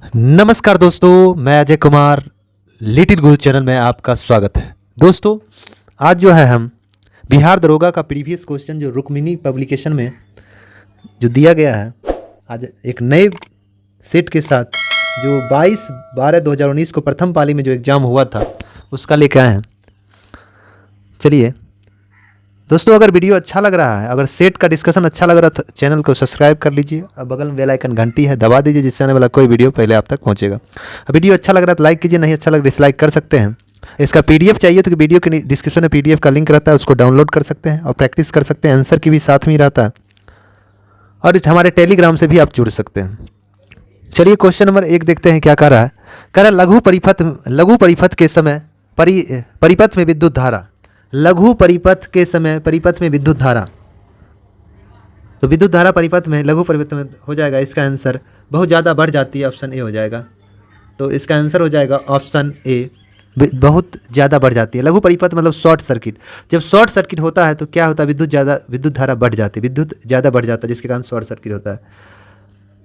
नमस्कार दोस्तों, मैं अजय कुमार। लिटिल गुरु चैनल में आपका स्वागत है। दोस्तों, आज जो है हम बिहार दरोगा का प्रीवियस क्वेश्चन जो रुक्मिणी पब्लिकेशन में जो दिया गया है, आज एक नए सेट के साथ जो 22/12/2019 को प्रथम पाली में जो एग्ज़ाम हुआ था उसका लेकर आए हैं। चलिए दोस्तों, अगर वीडियो अच्छा लग रहा है, अगर सेट का डिस्कशन अच्छा लग रहा है तो चैनल को सब्सक्राइब कर लीजिए और बगल में बेल आइकन घंटी है दबा दीजिए, जिससे आने वाला कोई वीडियो पहले आप तक पहुंचेगा। वीडियो अच्छा लग रहा है तो लाइक कीजिए, नहीं अच्छा लग डिसलाइक कर सकते हैं। इसका पीडीएफ चाहिए तो वीडियो के डिस्क्रिप्शन में पीडीएफ का लिंक रहता है, उसको डाउनलोड कर सकते हैं और प्रैक्टिस कर सकते हैं। आंसर की भी साथ में ही रहता है और हमारे टेलीग्राम से भी आप जुड़ सकते हैं। चलिए क्वेश्चन नंबर 1 देखते हैं क्या कह रहा है। कह रहा है लघु परिपथ के समय परिपथ में विद्युत धारा, लघु परिपथ के समय परिपथ में विद्युत धारा, तो विद्युत धारा परिपथ में लघु परिपथ में हो जाएगा। इसका आंसर बहुत ज़्यादा बढ़ जाती है, ऑप्शन ए हो जाएगा। तो इसका आंसर हो जाएगा ऑप्शन ए, बहुत ज़्यादा बढ़ जाती है। लघु परिपथ मतलब शॉर्ट सर्किट। जब शॉर्ट सर्किट होता है तो क्या होता है, विद्युत धारा बढ़ जाती है, विद्युत ज़्यादा बढ़ जाता है, जिसके कारण शॉर्ट सर्किट होता है।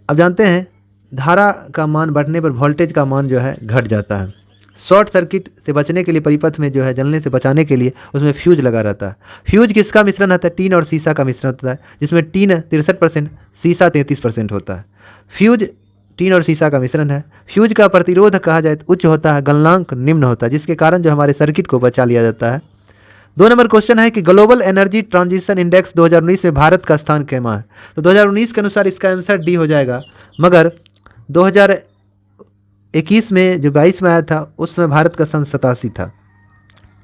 अब जानते हैं धारा का मान बढ़ने पर वोल्टेज का मान जो है घट जाता है। शॉर्ट सर्किट से बचने के लिए, परिपथ में जो है जलने से बचाने के लिए उसमें फ्यूज लगा रहता है। फ्यूज किसका मिश्रण होता है? टीन और सीसा का मिश्रण होता है, जिसमें टीन 63%, सीसा 33% होता है। फ्यूज टीन और सीसा का मिश्रण है। फ्यूज का प्रतिरोध कहा जाए तो उच्च होता है, गलनांक निम्न होता है, जिसके कारण जो हमारे सर्किट को बचा लिया जाता है। 2 नंबर क्वेश्चन है कि ग्लोबल एनर्जी ट्रांजिशन इंडेक्स 2019 में भारत का स्थान कैमा है? तो 2019 के अनुसार इसका आंसर डी हो जाएगा, मगर 2021 में जो 22 में आया था उसमें भारत का स्थान 87 था।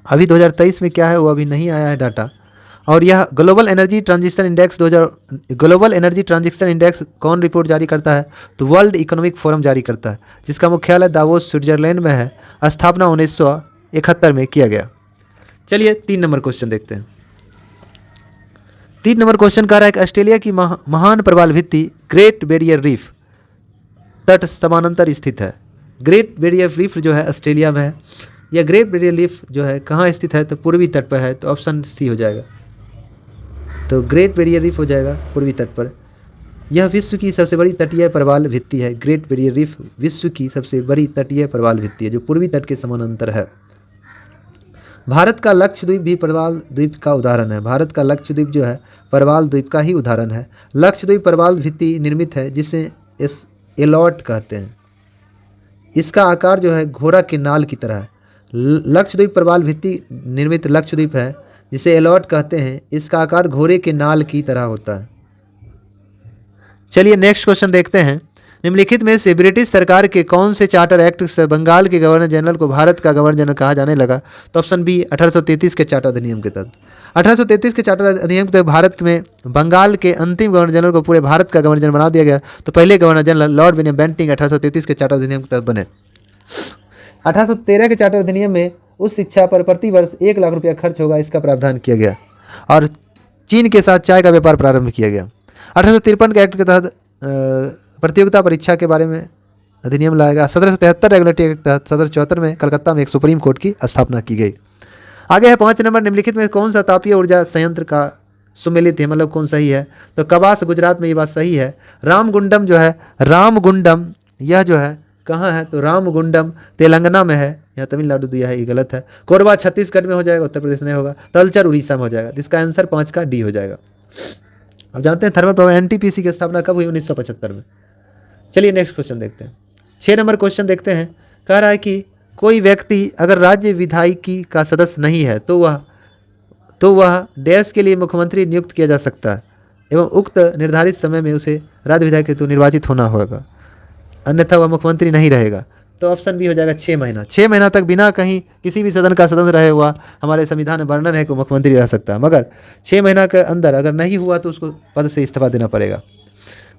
अभी 2023 में क्या है वो अभी नहीं आया है डाटा। और यह ग्लोबल एनर्जी ट्रांजिशन इंडेक्स कौन रिपोर्ट जारी करता है? तो वर्ल्ड इकोनॉमिक फोरम जारी करता है, जिसका मुख्यालय दावोस स्विट्जरलैंड में है। स्थापना 1971 में किया गया। चलिए 3 नंबर क्वेश्चन देखते हैं। 3 नंबर क्वेश्चन कह रहा है कि ऑस्ट्रेलिया की महान प्रवाल भित्ति ग्रेट बैरियर रीफ तट समानांतर स्थित है। ग्रेट बैरियर रीफ जो है ऑस्ट्रेलिया में है। यह ग्रेट बैरियर रीफ जो है कहाँ स्थित है? तो पूर्वी तट पर है, तो ऑप्शन सी हो जाएगा। तो ग्रेट बैरियर रीफ हो जाएगा पूर्वी तट पर। यह विश्व की सबसे बड़ी तटीय प्रवाल भित्ति है। ग्रेट बैरियर रीफ विश्व की सबसे बड़ी तटीय प्रवाल भित्ति है जो पूर्वी तट के समानांतर है। भारत का लक्षद्वीप भी प्रवाल द्वीप का उदाहरण है। भारत का लक्षद्वीप जो है प्रवाल द्वीप का ही उदाहरण है। लक्षद्वीप प्रवाल भित्ति निर्मित है, जिसे एलॉट कहते हैं। इसका आकार जो है घोड़ा के नाल की तरह है। लक्षद्वीप प्रवाल भित्ति निर्मित लक्षद्वीप है, जिसे एलॉट कहते हैं। इसका आकार घोड़े के नाल की तरह होता है। चलिए नेक्स्ट क्वेश्चन देखते हैं। निम्नलिखित में से ब्रिटिश सरकार के कौन से चार्टर एक्ट से बंगाल के गवर्नर जनरल को भारत का गवर्नर जनरल कहा जाने लगा? तो ऑप्शन बी 1833 के चार्टर अधिनियम के तहत। 1833 के चार्टर अधिनियम के तहत भारत में बंगाल के अंतिम गवर्नर जनरल को पूरे भारत का गवर्नर जनरल बना दिया गया। तो पहले governor general Lord William Bentinck 1833 के चार्टर अधिनियम के तहत बने। 1813 के चार्टर अधिनियम में उस शिक्षा पर प्रति वर्ष 1 लाख रुपया खर्च होगा, इसका प्रावधान किया गया। और चीन के साथ चाय का व्यापार प्रारंभ किया गया। 1853 के एक्ट के तहत प्रतियोगिता परीक्षा के बारे में अधिनियम लाया गया। 1773 रेगुलेटरी एक्ट के तहत 1774 में कलकत्ता में एक सुप्रीम कोर्ट की स्थापना की गई। आगे है 5 नंबर। निम्नलिखित में कौन सा तापीय ऊर्जा संयंत्र का सुमेलित है, मतलब कौन सही है? तो कबास गुजरात में ये बात सही है। रामगुंडम जो है, रामगुंडम यह जो है कहाँ है? तो रामगुंडम तेलंगाना में है, यहाँ तमिलनाडु दिया है, ये गलत है। कोरबा छत्तीसगढ़ में हो जाएगा, उत्तर प्रदेश नहीं होगा। तलचर उड़ीसा में हो जाएगा, जिसका आंसर 5 का डी हो जाएगा। अब जानते हैं थर्मल पावर एनटीपीसी की स्थापना कब हुई? 1975 में। चलिए नेक्स्ट क्वेश्चन देखते हैं। 6 नंबर क्वेश्चन देखते हैं। कह रहा है कि कोई व्यक्ति अगर राज्य विधायिकी का सदस्य नहीं है तो वह डैश के लिए मुख्यमंत्री नियुक्त किया जा सकता है एवं उक्त निर्धारित समय में उसे राज्य विधायक हेतु निर्वाचित होना होगा, अन्यथा वह मुख्यमंत्री नहीं रहेगा। तो ऑप्शन बी हो जाएगा 6 महीना। 6 महीना तक बिना कहीं किसी भी सदन का सदस्य रहे हुआ हमारे संविधान में वर्णन है कि मुख्यमंत्री रह सकता है, मगर 6 महीना के अंदर अगर नहीं हुआ तो उसको पद से इस्तीफा देना पड़ेगा।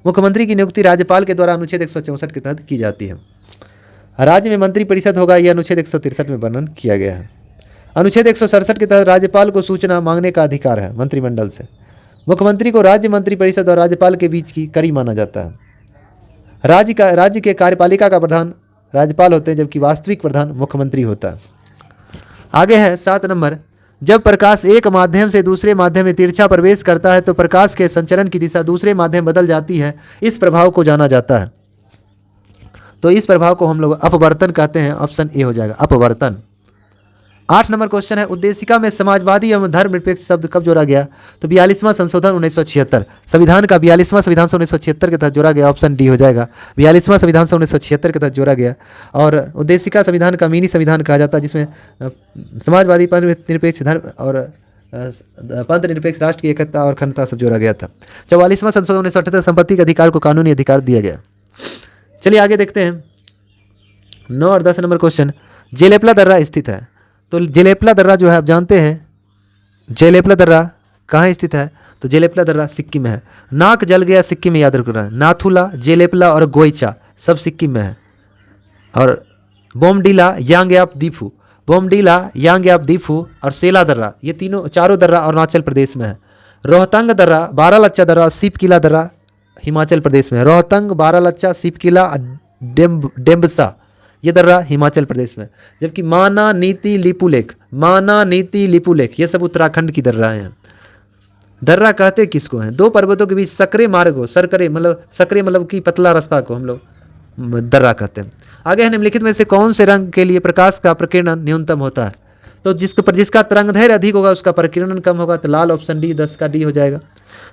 मुख्यमंत्री की नियुक्ति राज्यपाल के द्वारा अनुच्छेद 164 के तहत की जाती है। राज्य में मंत्रिपरिषद होगा, यह अनुच्छेद 163 में वर्णन किया गया है। अनुच्छेद 167 के तहत राज्यपाल को सूचना मांगने का अधिकार है मंत्रिमंडल से। मुख्यमंत्री को राज्य मंत्रिपरिषद और राज्यपाल के बीच की कड़ी माना जाता है। राज्य के कार्यपालिका का प्रधान राज्यपाल होते हैं, जबकि वास्तविक प्रधान मुख्यमंत्री होता है। आगे है 7 नंबर। जब प्रकाश एक माध्यम से दूसरे माध्यम में तिरछा प्रवेश करता है तो प्रकाश के संचरण की दिशा दूसरे माध्यम बदल जाती है। इस प्रभाव को जाना जाता है। तो इस प्रभाव को हम लोग अपवर्तन कहते हैं। ऑप्शन ए हो जाएगा अपवर्तन। 8 नंबर क्वेश्चन है, उद्देशिका में समाजवादी एवं धर्मनिरपेक्ष शब्द कब जोड़ा गया? तो 42वां संशोधन 1976, संविधान का 42वां संविधान से 1976 के तहत जोड़ा गया। ऑप्शन डी हो जाएगा, 42वां संविधान से 1976 के तहत जोड़ा गया। और उद्देशिका संविधान का मिनी संविधान कहा जाता है, जिसमें समाजवादी, पंथ निरपेक्ष धर्म और पंथ निरपेक्ष राष्ट्र की एकता और अखंडता सब जोड़ा गया था। 44वां संशोधन 1978 संपत्ति के अधिकार को कानूनी अधिकार दिया गया। चलिए आगे देखते हैं 9 और 10 नंबर क्वेश्चन, जेलेपला दर्रा स्थित है? तो जेलेपला दर्रा जो है आप जानते हैं, जेलेपला दर्रा कहाँ स्थित है? तो जेलेपला दर्रा सिक्किम में है। नाक जल गया सिक्किम में याद रखना है। नाथुला, जेलेपला और गोइचा सब सिक्किम में है। और बोमडीला, यांग्याप दीफू, बोमडीला, यांग्याप दीफू और सेला दर्रा, ये चारों दर्रा अरुणाचल प्रदेश में है। रोहतंग दर्रा, बारालच्चा दर्रा और सिपकिला दर्रा हिमाचल प्रदेश में है। रोहतंग, बारालच्चा, सिपकिला, डेम्बसा ये दर्रा हिमाचल प्रदेश में। जबकि माना, नीति, लिपुलेख, माना, नीति, लिपुलेख ये सब उत्तराखंड की दर्रा हैं। दर्रा कहते किसको हैं? दो पर्वतों के बीच सकरे मार्ग हो, सरकरे मतलब सकरे मतलब कि पतला रास्ता को हम लोग दर्रा कहते हैं। आगे है, निम्नलिखित में से कौन से रंग के लिए प्रकाश का प्रकीर्णन न्यूनतम होता है? तो जिसका तरंगदैर्घ्य अधिक होगा उसका प्रकीर्णन कम होगा। तो लाल, ऑप्शन डी 10 का डी हो जाएगा।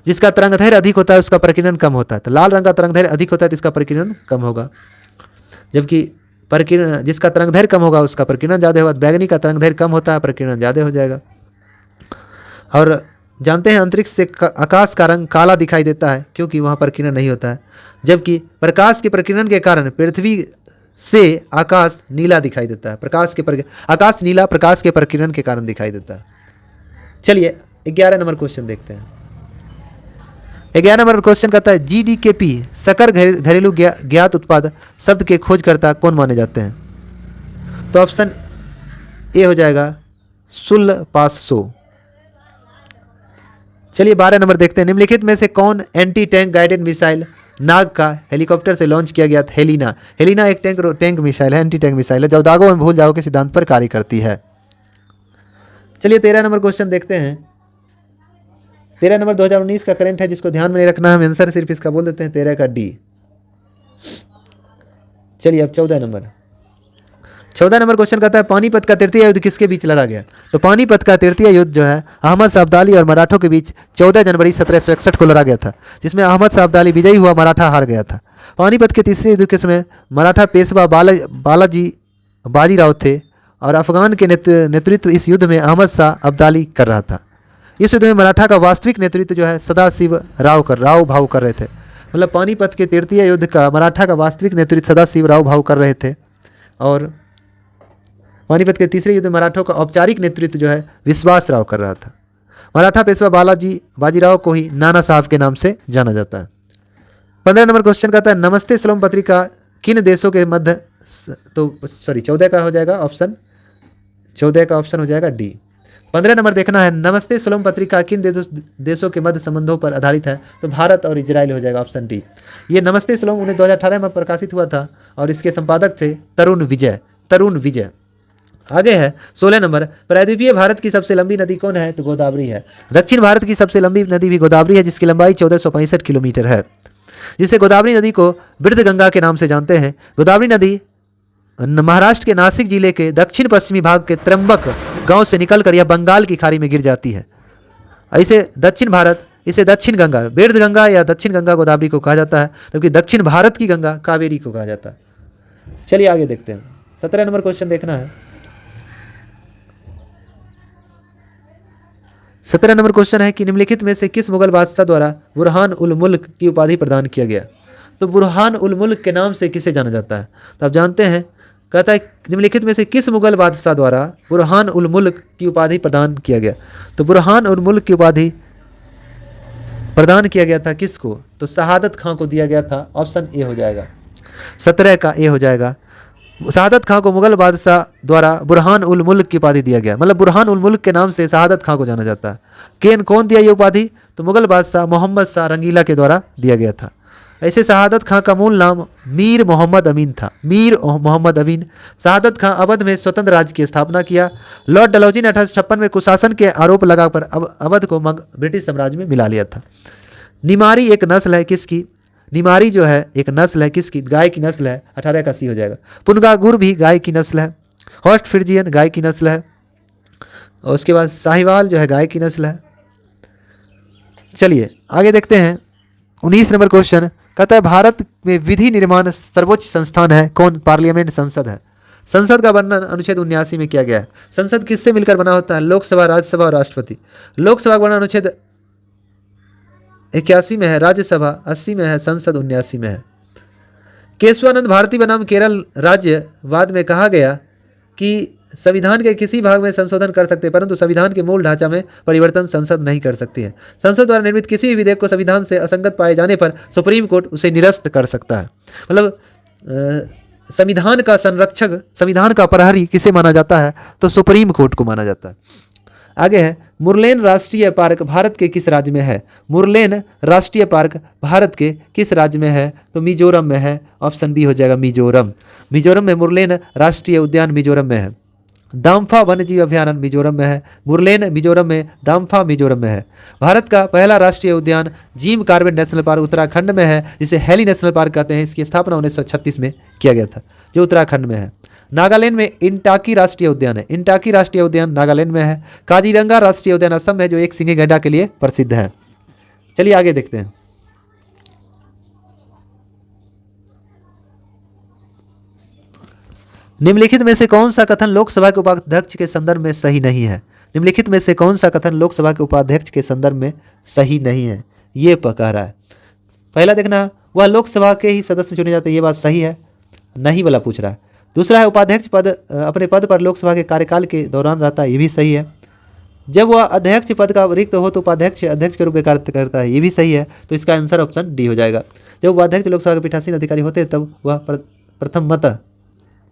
जिसका तरंगदैर्घ्य अधिक होता है उसका प्रकीर्णन कम होता है। तो लाल रंग का तरंगदैर्घ्य अधिक होता है तो इसका प्रकीर्णन कम होगा। जबकि प्रकीर्णन जिसका तरंगदैर्घ्य कम होगा उसका प्रकीर्णन ज़्यादा होगा। बैगनी का तरंगदैर्घ्य कम होता है, प्रकीर्णन ज़्यादा हो जाएगा। और जानते हैं अंतरिक्ष से आकाश का रंग काला दिखाई देता है क्योंकि वहाँ प्रकीर्णन नहीं होता है। जबकि प्रकाश के प्रकीर्णन के कारण पृथ्वी से आकाश नीला दिखाई देता है। आकाश नीला प्रकाश के प्रकीर्णन के कारण दिखाई देता है। चलिए 11 नंबर क्वेश्चन देखते हैं। 11 नंबर क्वेश्चन कहता है, GDKP सकल घरेलू ज्ञात उत्पाद शब्द के खोजकर्ता कौन माने जाते हैं? तो ऑप्शन ए हो जाएगा सुलपासो। चलिए 12 नंबर देखते हैं, निम्नलिखित में से कौन एंटी टैंक गाइडेड मिसाइल नाग का हेलीकॉप्टर से लॉन्च किया गया था? हेलिना। हेलिना एक टैंक मिसाइल है, एंटी टैंक मिसाइल है जो दागों में भूल जाओ के सिद्धांत पर कार्य करती है। चलिए 13 नंबर क्वेश्चन देखते हैं। 13 नंबर 2019 का करंट है, जिसको ध्यान में नहीं रखना, हम आंसर सिर्फ इसका बोल देते हैं 13 का डी। चलिए अब 14 नंबर क्वेश्चन कहता है, पानीपत का तृतीय युद्ध किसके बीच लड़ा गया? तो पानीपत का तृतीय युद्ध जो है अहमद शाह अब्दाली और मराठों के बीच 14 जनवरी 1761 को लड़ा गया था, जिसमें अहमद शाह अब्दाली विजयी हुआ, मराठा हार गया था। पानीपत के तीसरे युद्ध के समय मराठा पेशवा बालाजी बाजीराव थे और अफगान के नेतृत्व इस युद्ध में अहमद शाह अब्दाली कर रहा था। इस युद्ध में मराठा का वास्तविक नेतृत्व जो है सदाशिव राव भाऊ कर रहे थे। मतलब पानीपत के तृतीय युद्ध का मराठा का वास्तविक नेतृत्व सदाशिव राव भाऊ कर रहे थे। और पानीपत के तीसरे युद्ध में मराठों का औपचारिक नेतृत्व जो है विश्वास राव कर रहा था। मराठा पेशवा बाजीराव को ही नाना साहब के नाम से जाना जाता है। 15 नंबर क्वेश्चन कहता है, नमस्ते श्लोम पत्रिका किन देशों के मध्य, तो 14 का हो जाएगा ऑप्शन, 14 का ऑप्शन हो जाएगा डी। 15 नंबर देखना है, नमस्ते श्लोम पत्रिका किन देशों के मध्य संबंधों पर आधारित है? तो भारत और इजराइल हो जाएगा, ऑप्शन डी। ये नमस्ते श्लोम 2018 में प्रकाशित हुआ था और इसके संपादक थे तरुण विजय। आगे है 16 नंबर, प्रायद्वीपीय भारत की सबसे लंबी नदी कौन है? तो गोदावरी है। दक्षिण भारत की सबसे लंबी नदी भी गोदावरी है, जिसकी लंबाई 1465 किलोमीटर है, जिसे गोदावरी नदी को वृद्ध गंगा के नाम से जानते हैं। गोदावरी नदी महाराष्ट्र के नासिक जिले के दक्षिण पश्चिमी भाग के त्र्यंबक गांव से निकलकर यह बंगाल की खाड़ी में गिर जाती है। इसे दक्षिण गंगा, वृद्ध गंगा या दक्षिण गंगा गोदावरी को कहा जाता है, जबकि दक्षिण भारत की गंगा कावेरी को कहा जाता है। चलिए आगे देखते हैं, 17 नंबर क्वेश्चन देखना है। 17 नंबर क्वेश्चन है कि निम्नलिखित में से किस मुगल बादशाह द्वारा बुरहान उल मुल्क की उपाधि प्रदान किया गया? तो बुरहान उल मुल्क के नाम से किसे जाना जाता है? तो आप जानते हैं, कहता है निम्नलिखित में से किस मुगल बादशाह द्वारा बुरहान उल मुल्क की उपाधि प्रदान किया गया? तो बुरहान उल मुल्क की उपाधि प्रदान किया गया था किसको? तो शहादत खां को दिया गया था, ऑप्शन ए हो जाएगा, 17 का ए हो जाएगा। शहादत खां को मुगल बादशाह द्वारा बुरहान उल मुल्क की उपाधि दिया गया, मतलब बुरहान उल मुल्क के नाम से शहादत खां को जाना जाता है। कौन दिया ये उपाधि? तो मुगल बादशाह मोहम्मद शाह रंगीला के द्वारा दिया गया था। ऐसे शहादत खां का मूल नाम मीर मोहम्मद अमीन था। शहादत खां अवध में स्वतंत्र राज्य की स्थापना किया। लॉर्ड डलहौजी ने 1856 में कुशासन के आरोप लगाकर अवध को ब्रिटिश साम्राज्य में मिला लिया था। निमारी एक नस्ल है किसकी? निमारी जो है एक नस्ल है, किसकी? गाय की नस्ल है, 18 का सी हो जाएगा। पुनगागुर भी गाय की नस्ल है। हॉर्स्ट फ्रिजियन गाय की नस्ल है। और उसके बाद साहिवाल जो है गाय की नस्ल है। चलिए आगे देखते हैं 19 नंबर क्वेश्चन। कहता है भारत में विधि निर्माण सर्वोच्च संस्थान है कौन? पार्लियामेंट, संसद है। संसद का वर्णन अनुच्छेद 79 में किया गया है। संसद किससे मिलकर बना होता है? लोकसभा, राज्यसभा और राष्ट्रपति। लोकसभा का वर्णन अनुच्छेद 81 में है, राज्यसभा 80 में है, संसद 79 में है। केशवानंद भारती बनाम केरल राज्य वाद में कहा गया कि संविधान के किसी भाग में संशोधन कर सकते हैं परंतु संविधान के मूल ढांचा में परिवर्तन संसद नहीं कर सकती है। संसद द्वारा निर्मित किसी भी विधेयक को संविधान से असंगत पाए जाने पर सुप्रीम कोर्ट उसे निरस्त कर सकता है। मतलब संविधान का संरक्षक, संविधान का प्रहरी किसे माना जाता है? तो सुप्रीम कोर्ट को माना जाता है। आगे है मुरलेन राष्ट्रीय पार्क भारत के किस राज्य में है? मुरलेन राष्ट्रीय पार्क भारत के किस राज्य में है? तो मिजोरम में है। ऑप्शन बी हो जाएगा मिजोरम। मिजोरम में मुरलेन राष्ट्रीय उद्यान मिजोरम में है। दाम्फा वन्यजीव अभयारण्य मिजोरम में है। मुरलेन मिजोरम में, दाम्फा मिजोरम में है। भारत का पहला राष्ट्रीय उद्यान Jim Corbett national park Uttarakhand में है, जिसे हेली नेशनल पार्क कहते हैं। इसकी स्थापना 1936 में किया गया था, जो उत्तराखंड में है। नागालैंड में इंटाकी राष्ट्रीय उद्यान है। इंटाकी राष्ट्रीय उद्यान नागालैंड में है। काजीरंगा राष्ट्रीय उद्यान असम में, जो एक सिंगी गैंडा के लिए प्रसिद्ध है। चलिए आगे देखते हैं। निम्नलिखित में से कौन सा कथन लोकसभा के उपाध्यक्ष के संदर्भ में सही नहीं है? निम्नलिखित में से कौन सा कथन लोकसभा के उपाध्यक्ष के संदर्भ में सही नहीं है? ये कह रहा है। पहला देखना, वह लोकसभा के ही सदस्य चुने जाते हैं, ये बात सही है, नहीं वाला पूछ रहा है। दूसरा है उपाध्यक्ष पद अपने पद पर लोकसभा के कार्यकाल के दौरान रहता है, ये भी सही है। जब वह अध्यक्ष पद का रिक्त हो तो उपाध्यक्ष अध्यक्ष के रूप में कार्य करता है, ये भी सही है। तो इसका आंसर ऑप्शन डी हो जाएगा। जब उपाध्यक्ष लोकसभा के पीठासीन अधिकारी होते हैं तब वह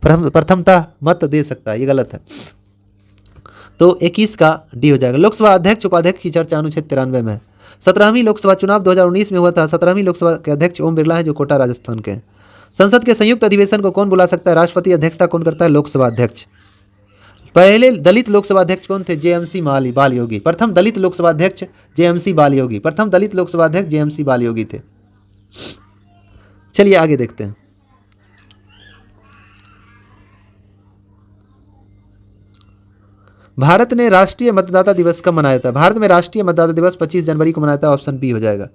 प्रथमतः मत दे सकता है, ये गलत है। तो 21 का डी हो जाएगा। लोकसभा अध्यक्ष उपाध्यक्ष की चर्चा अनुच्छेद 93 में है। 17वीं लोकसभा चुनाव 2019 में हुआ था। 17वीं लोकसभा के अध्यक्ष ओम बिरला है, जो कोटा राजस्थान के हैं। संसद के संयुक्त अधिवेशन को कौन बुला सकता है? राष्ट्रपति। अध्यक्षता कौन करता है? लोकसभा अध्यक्ष। पहले दलित लोकसभा अध्यक्ष कौन थे? जेएमसी बाल योगी। प्रथम दलित लोकसभा अध्यक्ष जेएमसी बाल योगी। प्रथम दलित लोकसभा अध्यक्ष जेएमसी बाल योगी थे। चलिए आगे देखते हैं। भारत ने राष्ट्रीय मतदाता दिवस कब मनाया था? भारत में राष्ट्रीय मतदाता दिवस 25 जनवरी को मनाया था। ऑप्शन बी हो जाएगा।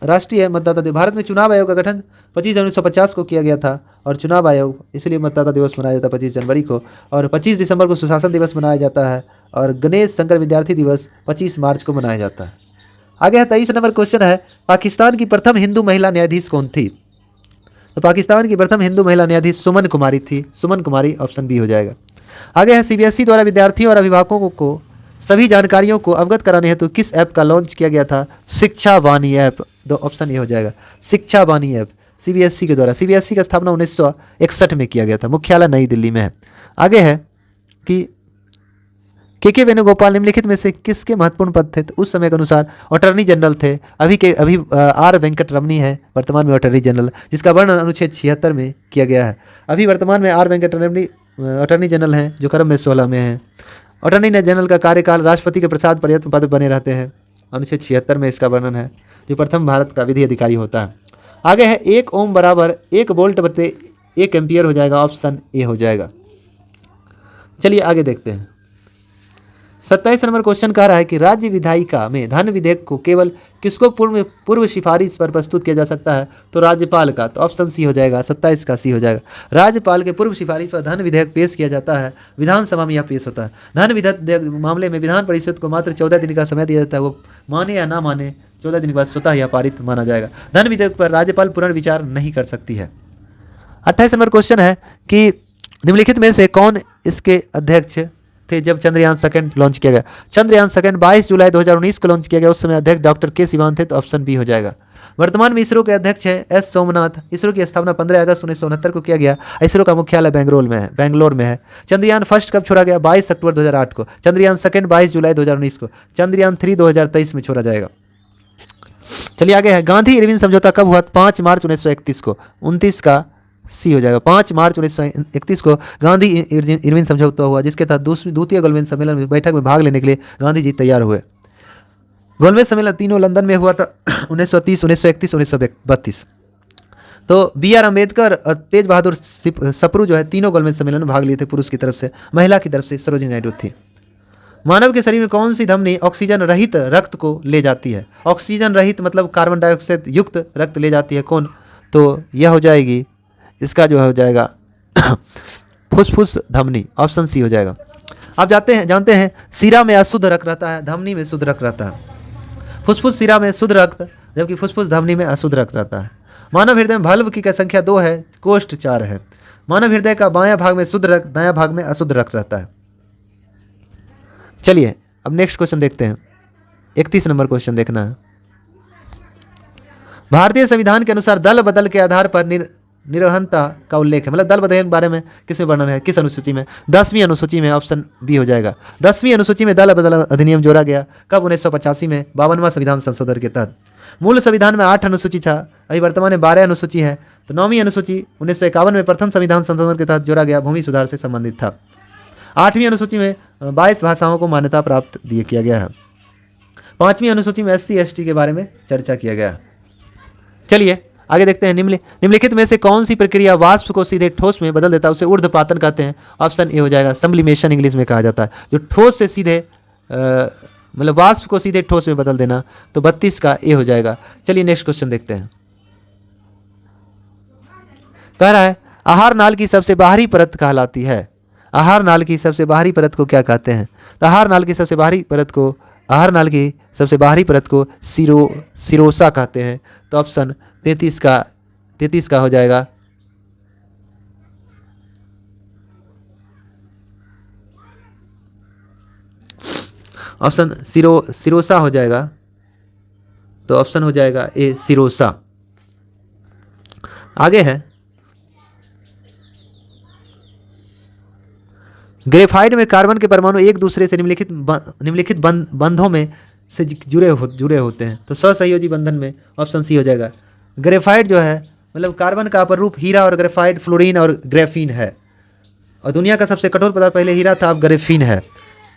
राष्ट्रीय मतदाता दिवस। भारत में चुनाव आयोग का गठन 25 जनवरी 1950 को किया गया था और चुनाव आयोग इसलिए मतदाता दिवस मनाया जाता है 25 जनवरी को। और 25 दिसंबर को सुशासन दिवस मनाया जाता है और गणेश शंकर विद्यार्थी दिवस 25 मार्च को मनाया जाता है। आगे है 23 नंबर क्वेश्चन है, पाकिस्तान की प्रथम हिंदू महिला न्यायाधीश कौन थी? तो पाकिस्तान की प्रथम हिंदू महिला न्यायाधीश सुमन कुमारी थी। सुमन कुमारी, ऑप्शन बी हो जाएगा। आगे है सीबीएसई द्वारा विद्यार्थियों और अभिभावकों को सभी जानकारियों को अवगत कराने हेतु किस ऐप का लॉन्च किया गया था? शिक्षा वाणी ऐप। दो ऑप्शन ये हो जाएगा, शिक्षा वाणी ऐप सीबीएसई के द्वारा। सीबीएसई का स्थापना 1961 में किया गया था। मुख्यालय नई दिल्ली में है। आगे है कि के वेणुगोपाल निम्नलिखित में से किसके महत्वपूर्ण पद थे? तो उस समय के अनुसार अटॉर्नी जनरल थे। अभी आर वेंकट रमनी है वर्तमान में अटॉर्नी जनरल, जिसका वर्णन अनुच्छेद 76 में किया गया है। अभी वर्तमान में R Venkat Ramani attorney general हैं, जो क्रम में 16 में है। अटॉर्नी जनरल का कार्यकाल राष्ट्रपति के प्रसाद पर्यंत पद बने रहते हैं। अनुच्छेद 76 में इसका वर्णन है, जो प्रथम भारत का विधि अधिकारी होता है। आगे है 1 ओम बराबर 1 वोल्ट बटे 1 एम्पियर हो जाएगा। ऑप्शन ए हो जाएगा। चलिए आगे देखते हैं। 27 नंबर क्वेश्चन कह रहा है कि राज्य विधायिका में धन विधेयक को केवल किसको पूर्व सिफारिश पर प्रस्तुत किया जा सकता है? तो राज्यपाल का। तो ऑप्शन सी हो जाएगा। 27 का सी हो जाएगा। राज्यपाल के पूर्व सिफारिश पर धन विधेयक पेश किया जाता है। विधानसभा में यह पेश होता है। धन विधेयक मामले में विधान परिषद को मात्र 14 दिन का समय दिया जाता है। वो माने या ना माने 14 दिन के बाद स्वतः यह पारित माना जाएगा। धन विधेयक पर राज्यपाल पुनर्विचार नहीं कर सकती है। 28 नंबर क्वेश्चन है कि निम्नलिखित में से कौन इसके अध्यक्ष थे जब चंद्रयान सेकंड लॉन्च किया गया? चंद्रयान सेकंड 22 जुलाई 2019 को लॉन्च किया गया। उस समय अध्यक्ष डॉक्टर के सिवान थे। तो ऑप्शन बी हो जाएगा। वर्तमान में इसरो के अध्यक्ष हैं एस सोमनाथ। इसरो की स्थापना 15 अगस्त 1969 को किया गया। इसरो का मुख्यालय बेंगलोर में है। चंद्रयान फर्स्ट कब छोड़ा गया? 22 अक्टूबर 2008 को। चंद्रयान सेकंड 22 जुलाई 2019 को। चंद्रयान 3 2023 में छोड़ा जाएगा। चलिए आगे है, गांधी इरविन समझौता कब हुआ? 5 मार्च 1931 को। 29 का सी हो जाएगा। 5 मार्च 1931 को गांधी इरविन समझौता हुआ, जिसके तहत द्वितीय गोलमेज सम्मेलन में बैठक में भाग लेने के लिए गांधी जी तैयार हुए। गोलमेज सम्मेलन तीनों लंदन में हुआ था 1930, 1931, 1932। तो बी आर अम्बेडकर और तेज बहादुर सप्रू जो है तीनों गोलमेज सम्मेलन में भाग लिए थे, पुरुष की तरफ से। महिला की तरफ से सरोजिनी नायडू थी। मानव के शरीर में कौन सी धमनी ऑक्सीजन रहित रक्त को ले जाती है? ऑक्सीजन रहित मतलब कार्बन डाइऑक्साइड युक्त रक्त ले जाती है कौन? तो यह हो जाएगी, इसका जो हो जाएगा फुसफुस धमनी, ऑप्शन सी हो जाएगा। आप जानते हैं सीरा में अशुद्ध रक्त रहता है, धमनी में शुद्ध रक्त रहता है। फुसफुस सीरा में शुद्ध रक्त, जबकि फुसफुस धमनी में अशुद्ध रक्त रहता है। मानव हृदय में भाल्व की संख्या 2 है, कोष्ठ 4 है। मानव हृदय का बायां भाग में शुद्ध रक्त, दायां भाग में अशुद्ध रक्त रहता है। चलिए अब नेक्स्ट क्वेश्चन देखते हैं। 31 नंबर क्वेश्चन देखना है। भारतीय संविधान के अनुसार दल बदल के आधार पर निर्वहनता का उल्लेख है, मतलब दल बदल के बारे में किसमें वर्णन है, किस अनुसूची में? 10वीं अनुसूची में, ऑप्शन बी हो जाएगा। 10वीं अनुसूची में दल बदल अधिनियम जोड़ा गया, कब? 1985 में, 52वां संविधान संशोधन के तहत। मूल संविधान में 8 अनुसूची था, अभी वर्तमान में 12 अनुसूची है। तो 9वीं अनुसूची 1951 में प्रथम संविधान संशोधन के तहत जोड़ा गया, भूमि सुधार से संबंधित था। 8वीं अनुसूची में 22 भाषाओं को मान्यता प्राप्त किया गया है। 5वीं अनुसूची में SC ST के बारे में चर्चा किया गया है। चलिए आगे देखते हैं। निम्नलिखित में से कौन सी प्रक्रिया वाष्प को सीधे ठोस में बदल देता है? उसे ऊर्ध्वपातन कहते हैं, ऑप्शन ए हो जाएगा। सब्लिमेशन इंग्लिश में कहा जाता है, जो ठोस से सीधे मतलब वाष्प को सीधे ठोस में बदल देना। तो 32 का ए हो जाएगा। चलिए नेक्स्ट क्वेश्चन देखते हैं। कह रहा है आहार नाल की सबसे बाहरी परत कहलाती है। आहार नाल की सबसे बाहरी परत को क्या कहते हैं? तो आहार नाल की सबसे बाहरी परत को सिरोसा कहते हैं। तो ऑप्शन 33 का हो जाएगा। ऑप्शन सिरोसा हो जाएगा। तो ऑप्शन हो जाएगा ए सिरोसा। आगे है ग्रेफाइट में कार्बन के परमाणु एक दूसरे से निम्नलिखित बंधों में से जुड़े होते हैं। तो सहसंयोजी बंधन में, ऑप्शन सी हो जाएगा। ग्रेफाइट जो है मतलब कार्बन का अपर रूप हीरा और ग्रेफाइट फ्लोरीन और ग्रेफीन है। और दुनिया का सबसे कठोर पदार्थ पहले हीरा था, अब ग्रेफीन है।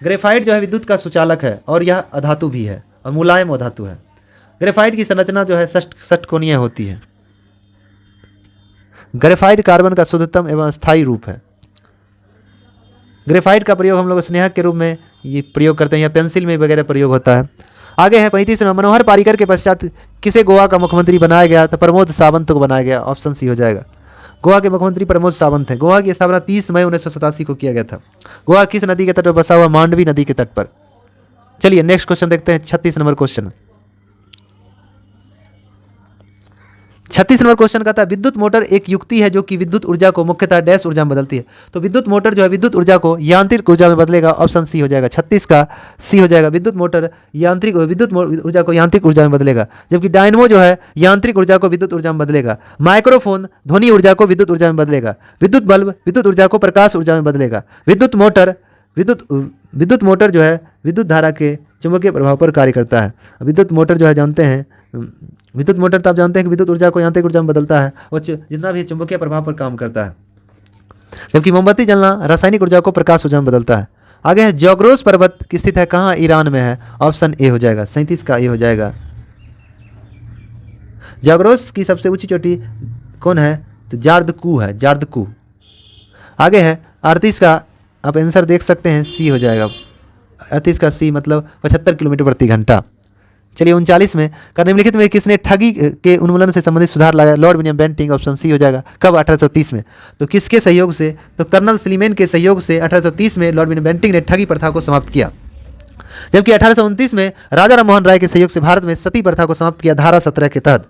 ग्रेफाइट जो है विद्युत का सुचालक है और यह अधातु भी है और मुलायम अधातु है। ग्रेफाइट की संरचना जो है षटकोणीय होती है। ग्रेफाइट कार्बन का शुद्धतम एवं स्थायी रूप है। ग्रेफाइट का प्रयोग हम लोग स्नेहक के रूप में ये प्रयोग करते हैं, या पेंसिल में वगैरह प्रयोग होता है। आगे है 35 में, मनोहर पारिकर के पश्चात किसे गोवा का मुख्यमंत्री बनाया गया? तो प्रमोद सावंत को बनाया गया, ऑप्शन सी हो जाएगा। गोवा के मुख्यमंत्री प्रमोद सावंत हैं। गोवा की स्थापना 30 मई 1987 को किया गया था। गोवा किस नदी के तट पर बसा हुआ? मांडवी नदी के तट पर। चलिए नेक्स्ट क्वेश्चन देखते हैं। 36 नंबर क्वेश्चन। 36 नंबर क्वेश्चन कहता है विद्युत मोटर एक युक्ति है जो कि विद्युत ऊर्जा को मुख्यतः डैश ऊर्जा में बदलती है। तो विद्युत मोटर जो है विद्युत ऊर्जा को यांत्रिक ऊर्जा में बदलेगा, ऑप्शन सी हो जाएगा। 36 का सी हो जाएगा। विद्युत मोटर विद्युत ऊर्जा को यांत्रिक ऊर्जा में बदलेगा, जबकि डायनमो जो है यांत्रिक ऊर्जा को विद्युत ऊर्जा में बदलेगा। माइक्रोफोन ध्वनि ऊर्जा को विद्युत ऊर्जा में बदलेगा। विद्युत बल्ब विद्युत ऊर्जा को प्रकाश ऊर्जा में बदलेगा। विद्युत मोटर जो है विद्युत धारा के चुंबकीय प्रभाव पर कार्य करता है। विद्युत मोटर जो है जानते हैं, विद्युत मोटर तो आप जानते हैं कि विद्युत ऊर्जा को यांत्रिक ऊर्जा में बदलता है, वो जितना भी चुंबकीय प्रभाव पर काम करता है। जबकि मोमबत्ती जलना रासायनिक ऊर्जा को प्रकाश ऊर्जा में बदलता है। आगे है जॉग्रोस पर्वत की स्थित है कहाँ? ईरान में है, ऑप्शन ए हो जाएगा। 37 का ए हो जाएगा। जॉग्रोस की सबसे ऊंची चोटी कौन है? तो जार्दकू है, जार्दकू। आगे है 38 का, आप आंसर देख सकते हैं, सी हो जाएगा। 38 का सी मतलब 75 किलोमीटर प्रति घंटा। चलिए 39 में, निम्नलिखित में किसने ठगी के उन्मूलन से संबंधित सुधार लाया? Lord William Bentinck, option C हो जाएगा। कब? 1830 में। तो किसके सहयोग से? तो कर्नल स्लीमेन के सहयोग से 1830 में लॉर्ड विलियम बेंटिंग ने ठगी प्रथा को समाप्त किया। जबकि 1829 में राजा राम मोहन राय के सहयोग से भारत में सती प्रथा को समाप्त किया, धारा 17 के तहत।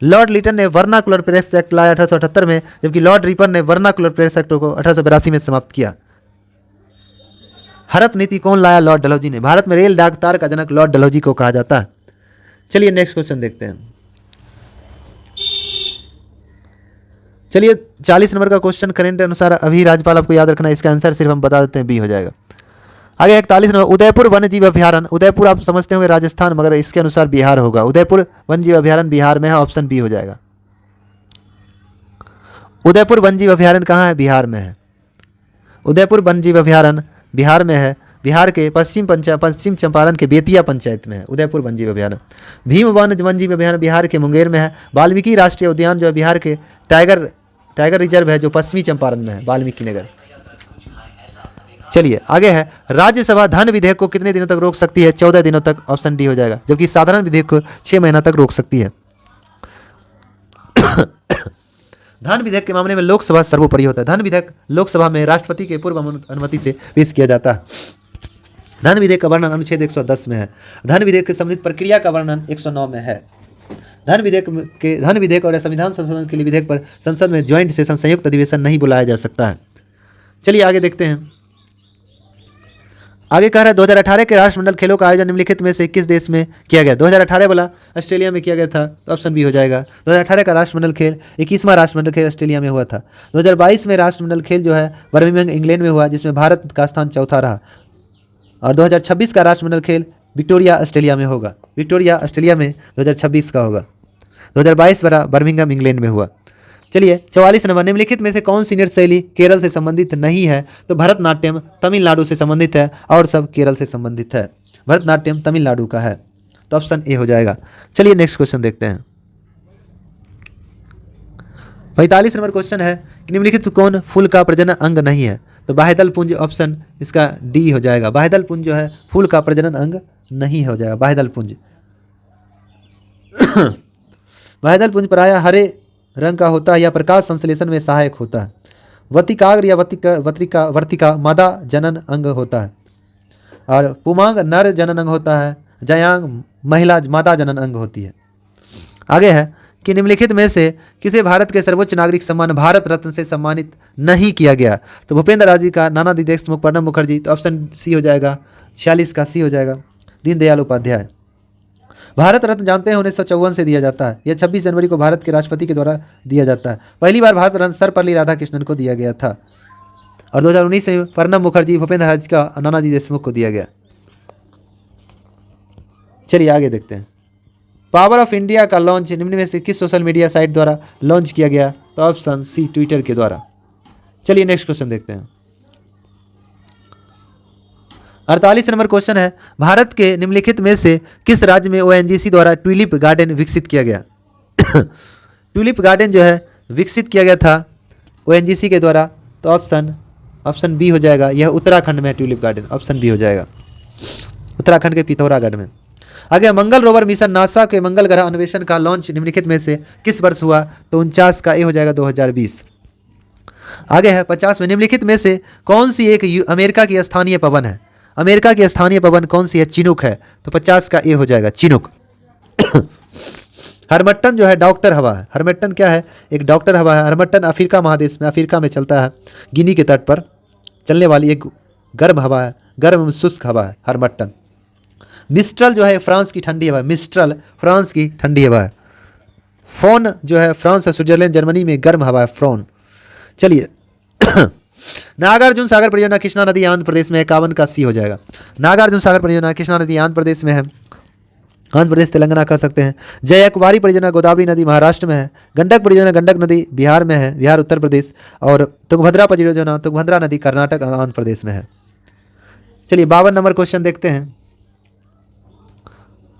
लॉर्ड लिटन ने वर्नाकुलर प्रेस एक्ट लाया 1878 में, जबकि लॉर्ड रिपर ने वर्नाकुलर प्रेस एक्ट को 1882 में समाप्त किया। हड़प नीति कौन लाया? लॉर्ड डलहौजी ने। भारत में रेल डाक तार का जनक लॉर्ड डलहौजी को कहा जाता है। चलिए नेक्स्ट क्वेश्चन देखते हैं। चलिए 40 नंबर का क्वेश्चन करंट अनुसार अभी राज्यपाल आपको याद रखना है, इसका आंसर सिर्फ हम बता देते हैं, बी हो जाएगा। आगे 41 नंबर, उदयपुर वन्य जीव अभ्यारण्य। उदयपुर आप समझते होंगे राजस्थान, मगर इसके अनुसार बिहार होगा। उदयपुर वन्य जीव अभ्यारण्य बिहार में है, ऑप्शन बी हो जाएगा। उदयपुर वन्य जीव अभ्यारण्य कहाँ है? बिहार में है। उदयपुर वन्य जीव अभ्यारण्य बिहार में है, बिहार के पश्चिम चंपारण के बेतिया पंचायत में है। उदयपुर वन जीव अभ्यारण्य। भीम वन जीव अभ्यारण्य बिहार के मुंगेर में है। वाल्मीकि राष्ट्रीय उद्यान जो है बिहार के टाइगर रिजर्व है जो पश्चिमी चंपारण में है, वाल्मीकि नगर। चलिए आगे है, राज्यसभा धन विधेयक को कितने दिनों तक रोक सकती है? 14 दिनों तक, ऑप्शन डी हो जाएगा। जबकि साधारण विधेयक को 6 महीना तक रोक सकती है। धन विधेयक के मामले में लोकसभा सर्वोपरि होता है। धन विधेयक लोकसभा में राष्ट्रपति के पूर्व अनुमति से पेश किया जाता है। धन विधेयक का वर्णन अनुच्छेद 110 में है। धन विधेयक के संबंधित प्रक्रिया का वर्णन 109 में है। धन विधेयक और संविधान संशोधन के लिए विधेयक पर संसद में ज्वाइंट सेशन संयुक्त अधिवेशन नहीं बुलाया जा सकता है। चलिए आगे देखते हैं। आगे कह रहा है 2018 के राष्ट्रमंडल खेलों का आयोजन निम्नलिखित में से किस देश में किया गया? 2018 बोला ऑस्ट्रेलिया में किया गया था, तो ऑप्शन बी हो जाएगा। 2018 का राष्ट्रमंडल खेल 21वां राष्ट्रमंडल खेल ऑस्ट्रेलिया में हुआ था। 2022 में राष्ट्रमंडल खेल जो है बर्मिंघम इंग्लैंड में हुआ, जिसमें भारत का स्थान चौथा रहा। और 2026 का राष्ट्रमंडल खेल विक्टोरिया ऑस्ट्रेलिया में होगा। विक्टोरिया ऑस्ट्रेलिया में 2026 का होगा। 2022 वाला बर्मिंघम इंग्लैंड में हुआ। चलिए 44 नंबर, निम्नलिखित में से कौन सी नृत्य शैली केरल से संबंधित नहीं है? तो भरतनाट्यम तमिलनाडु से संबंधित है और सब केरल से संबंधित है। भरतनाट्यम तमिलनाडु का है, तो ऑप्शन ए हो जाएगा। चलिए नेक्स्ट क्वेश्चन देखते हैं। 45 नंबर क्वेश्चन है कि निम्नलिखित कौन फूल का प्रजनन अंग नहीं है? तो बाह्यदल पुंज, ऑप्शन इसका डी हो जाएगा। बाह्यदल पुंज जो है फूल का प्रजनन अंग नहीं हो जाएगा। बाह्यदल पुंज बाह्यदल पुंज प्रायः हरे रंग का होता है या प्रकाश संश्लेषण में सहायक होता है। वतिकाग्र या वर्तिका मादा जनन अंग होता है और पुमांग नर जनन अंग होता है। जयांग महिला मादा जनन अंग होती है। आगे है कि निम्नलिखित में से किसे भारत के सर्वोच्च नागरिक सम्मान भारत रत्न से सम्मानित नहीं किया गया? तो भूपेंद्र राजीकर, नानाजी देशमुख, प्रणब मुखर्जी, तो ऑप्शन सी हो जाएगा। 46 का सी हो जाएगा। दीनदयाल उपाध्याय। भारत रत्न जानते हैं 1954 से दिया जाता है। यह 26 जनवरी को भारत के राष्ट्रपति के द्वारा दिया जाता है। पहली बार भारत रत्न सर्वपल्ली राधाकृष्णन को दिया गया था और 2019 में प्रणब मुखर्जी, भूपेंद्र राजीकर, नानाजी देशमुख को दिया गया। चलिए आगे देखते हैं। पावर ऑफ इंडिया का लॉन्च निम्न में से किस सोशल मीडिया साइट द्वारा लॉन्च किया गया? तो ऑप्शन सी ट्विटर के द्वारा। चलिए नेक्स्ट क्वेश्चन देखते हैं। 48 नंबर क्वेश्चन है, भारत के निम्नलिखित में से किस राज्य में ओएनजीसी द्वारा ट्यूलिप गार्डन विकसित किया गया? ट्यूलिप गार्डन जो है विकसित किया गया था ओएनजीसी के द्वारा, तो ऑप्शन बी हो जाएगा। यह उत्तराखंड में है ट्यूलिप गार्डन, ऑप्शन बी हो जाएगा। उत्तराखंड के पिथौरागढ़ में। आगे मंगल रोवर मिशन नासा के मंगल ग्रह अन्वेषण का लॉन्च निम्नलिखित में से किस वर्ष हुआ? तो 49 का ए हो जाएगा, 2020। आगे है 50 में, निम्नलिखित में से कौन सी एक अमेरिका की स्थानीय पवन है? अमेरिका की स्थानीय पवन कौन सी है? चिनूक है, तो 50 का ए हो जाएगा, चिनूक। हरमट्टन जो है डॉक्टर हवा है। हरमट्टन क्या है? एक डॉक्टर हवा है। हरमट्टन अफ्रीका महादेश में, अफ्रीका में चलता है। गिनी के तट पर चलने वाली एक गर्म हवा है, गर्म शुष्क हवा है हरमट्टन। मिस्ट्रल जो है फ्रांस की ठंडी हवा है। मिस्ट्रल फ्रांस की ठंडी हवा है। फोन जो है फ्रांस और स्विट्जरलैंड जर्मनी में गर्म हवा है, फ्रोन। चलिए नागार्जुन सागर परियोजना कृष्णा नदी आंध्र प्रदेश में है, 51 का सी हो जाएगा। नागार्जुन सागर परियोजना कृष्णा नदी आंध्र प्रदेश में है, आंध्र प्रदेश तेलंगाना कह सकते हैं। जयकुमारी परियोजना गोदावरी नदी महाराष्ट्र में है। गंडक परियोजना गंडक नदी बिहार में है, बिहार उत्तर प्रदेश। और तुंगभद्रा परियोजना तुंगभद्रा नदी कर्नाटक आंध्र प्रदेश में है। चलिए 52 नंबर क्वेश्चन देखते हैं।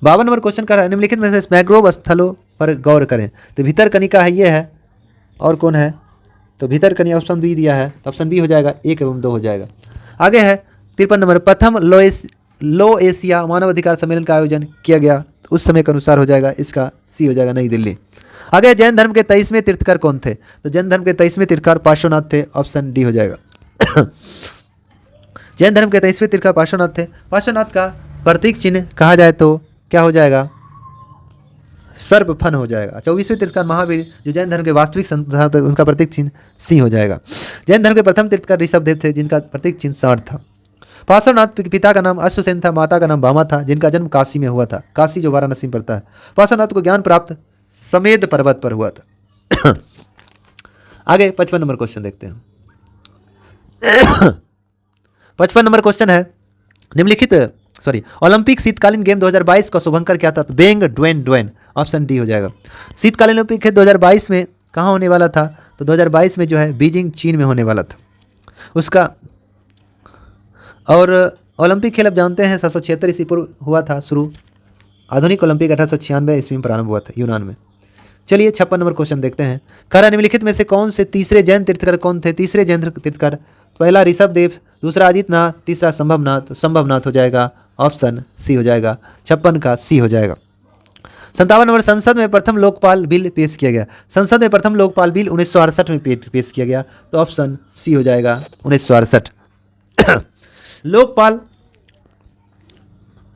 52 नंबर क्वेश्चन का निम्नलिखित में से मैंग्रोव स्थलों पर गौर करें। तो भीतरकनिका है, ये है, और कौन है? तो भीतरकनिका ऑप्शन बी दिया है, तो ऑप्शन बी हो जाएगा, 1 एवं 2 हो जाएगा। आगे है 53 नंबर, प्रथम लो एशिया मानवाधिकार सम्मेलन का आयोजन किया गया, उस समय के अनुसार हो जाएगा, इसका सी हो जाएगा, नई दिल्ली। आगे जैन धर्म के 23वें तीर्थकर कौन थे? तो जैन धर्म के 23वें तीर्थकर पार्श्वनाथ थे, ऑप्शन डी हो जाएगा। जैन धर्म के 23वें तीर्थकर पार्श्वनाथ थे। पार्श्वनाथ का प्रतीक चिन्ह कहा जाए तो क्या हो जाएगा? सर्प फन हो जाएगा। 24वें तीर्थकर महावीर जो जैन धर्म के वास्तविक संत था, तो उनका प्रतीक चिन्ह सी हो जाएगा। जैन धर्म के प्रथम तीर्थकर ऋषभदेव थे, जिनका प्रतीक चिन्ह सांड था। पार्श्वनाथ के पिता का नाम अश्वसेन था, माता का नाम भामा था, जिनका जन्म काशी में हुआ था, काशी जो वाराणसी में पड़ता है। पार्श्वनाथ को ज्ञान प्राप्त समेध पर्वत पर हुआ था। आगे 55 नंबर क्वेश्चन देखते हैं। 55 नंबर क्वेश्चन है, निम्नलिखित ओलंपिक शीतकालीन गेम 2022 का शुभंकर क्या था? बेंग ड्वेन, ऑप्शन डी हो जाएगा। शीतकालीन ओलंपिक 2022 में कहाँ होने वाला था? तो 2022 में जो है बीजिंग चीन में होने वाला था उसका। और ओलंपिक खेल आप जानते हैं 776 ईस्वी पूर्व हुआ था शुरू। आधुनिक ओलंपिक 1896 ईस्वी में प्रारंभ हुआ था यूनान में। चलिए 56 नंबर क्वेश्चन देखते हैं। कह रहा निम्नलिखित में से कौन से तीसरे जैन तीर्थकर कौन थे? तीसरे जैन तीर्थकर, पहला ऋषभ देव, दूसरा अजितनाथ, तीसरा संभवनाथ। तो संभवनाथ हो जाएगा, ऑप्शन सी हो जाएगा, 56 का सी हो जाएगा। 57 नंबर, संसद में प्रथम लोकपाल बिल पेश किया गया। संसद में प्रथम लोकपाल बिल 1968 में पेश किया गया, तो ऑप्शन सी हो जाएगा 1968।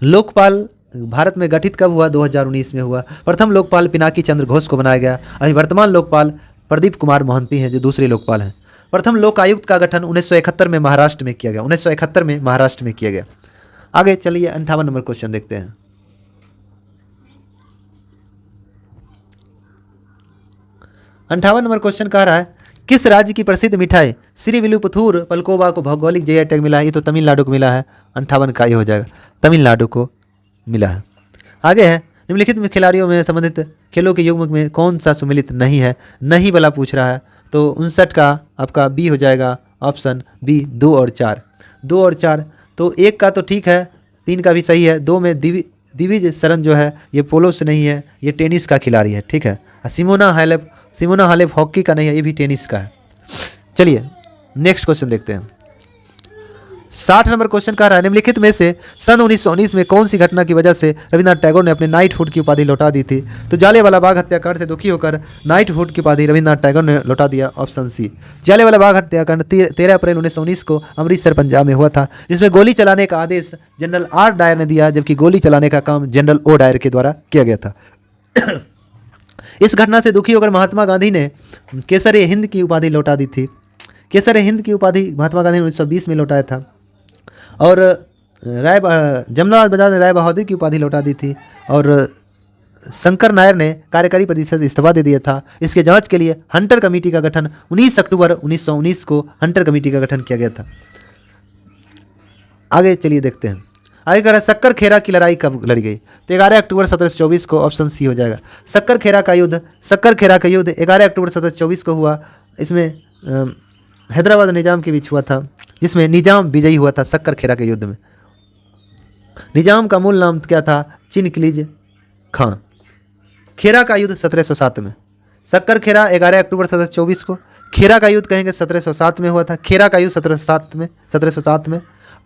लोकपाल भारत में गठित कब हुआ? 2019 में हुआ। प्रथम लोकपाल पिनाकी चंद्र घोष को बनाया गया। अभी वर्तमान लोकपाल प्रदीप कुमार मोहंती हैं जो दूसरे लोकपाल हैं। प्रथम लोक आयुक्त का गठन 1971 में महाराष्ट्र में किया गया। 1971 में महाराष्ट्र में किया गया। आगे चलिए 58 नंबर क्वेश्चन देखते हैं। 58 नंबर क्वेश्चन कह रहा है किस राज्य की प्रसिद्ध मिठाई श्रीविल्लिपुतूर पलकोबा को भौगोलिक जीआई टैग मिला है? ये तो तमिलनाडु को मिला है। 58 का ये हो जाएगा, तमिलनाडु को मिला है। आगे है निम्नलिखित में खिलाड़ियों में संबंधित खेलों के युग्म में कौन सा सम्मिलित नहीं है? नहीं वाला पूछ रहा है, तो 59 का आपका बी हो जाएगा, ऑप्शन बी 2 और 4। 2 और 4, तो 1 का तो ठीक है, 3 का भी सही है। 2 में दिविज शरण जो है ये पोलो से नहीं है, ये टेनिस का खिलाड़ी है, ठीक है। सिमोना हालेप हॉकी का नहीं है, ये भी टेनिस का है। चलिए नेक्स्ट क्वेश्चन देखते हैं। 60 नंबर क्वेश्चन कह रहा है निम्नलिखित में से सन 1919 में कौन सी घटना की वजह से रविन्द्रनाथ टैगोर ने अपने नाइटहुड की उपाधि लौटा दी थी? तो जालियांवाला बाग हत्याकांड से दुखी होकर नाइटहुड की उपाधि रविन्द्रनाथ टैगोर ने लौटा दिया, ऑप्शन सी। जालियांवाला बाग हत्याकांड 13 अप्रैल 1919 को अमृतसर पंजाब में हुआ था, जिसमें गोली चलाने का आदेश जनरल आर डायर ने दिया, जबकि गोली चलाने का काम जनरल ओ डायर के द्वारा किया गया था। इस घटना से दुखी होकर महात्मा गांधी ने केसर ए हिंद की उपाधि लौटा दी थी। केसर ए हिंद की उपाधि महात्मा गांधी ने 1920 में लौटाया था। और जमनालाल बजाज ने राय बहादुर की उपाधि लौटा दी थी। और शंकर नायर ने कार्यकारी परिषद से इस्तीफा दे दिया था। इसके जांच के लिए हंटर कमेटी का गठन 19 अक्टूबर 1919 को हंटर कमेटी का गठन किया गया था। आगे चलिए देखते हैं। आगे कह रहा है सक्कर खेरा की लड़ाई कब लड़ी गई? तो 11 अक्टूबर 1724 को, ऑप्शन सी हो जाएगा। सक्कर खेरा का युद्ध 11 अक्टूबर 1724 को हुआ। इसमें हैदराबाद निजाम के बीच हुआ था, जिसमें निजाम विजयी हुआ था सक्कर खेरा के युद्ध में। निजाम का मूल नाम क्या था? चिनकिलीज खां। खेरा का युद्ध 1707 में। सक्कर खेरा 11 अक्टूबर 1724 को, खेरा का युद्ध कहेंगे 1707 में हुआ था। खेरा का युद्ध 1707 में।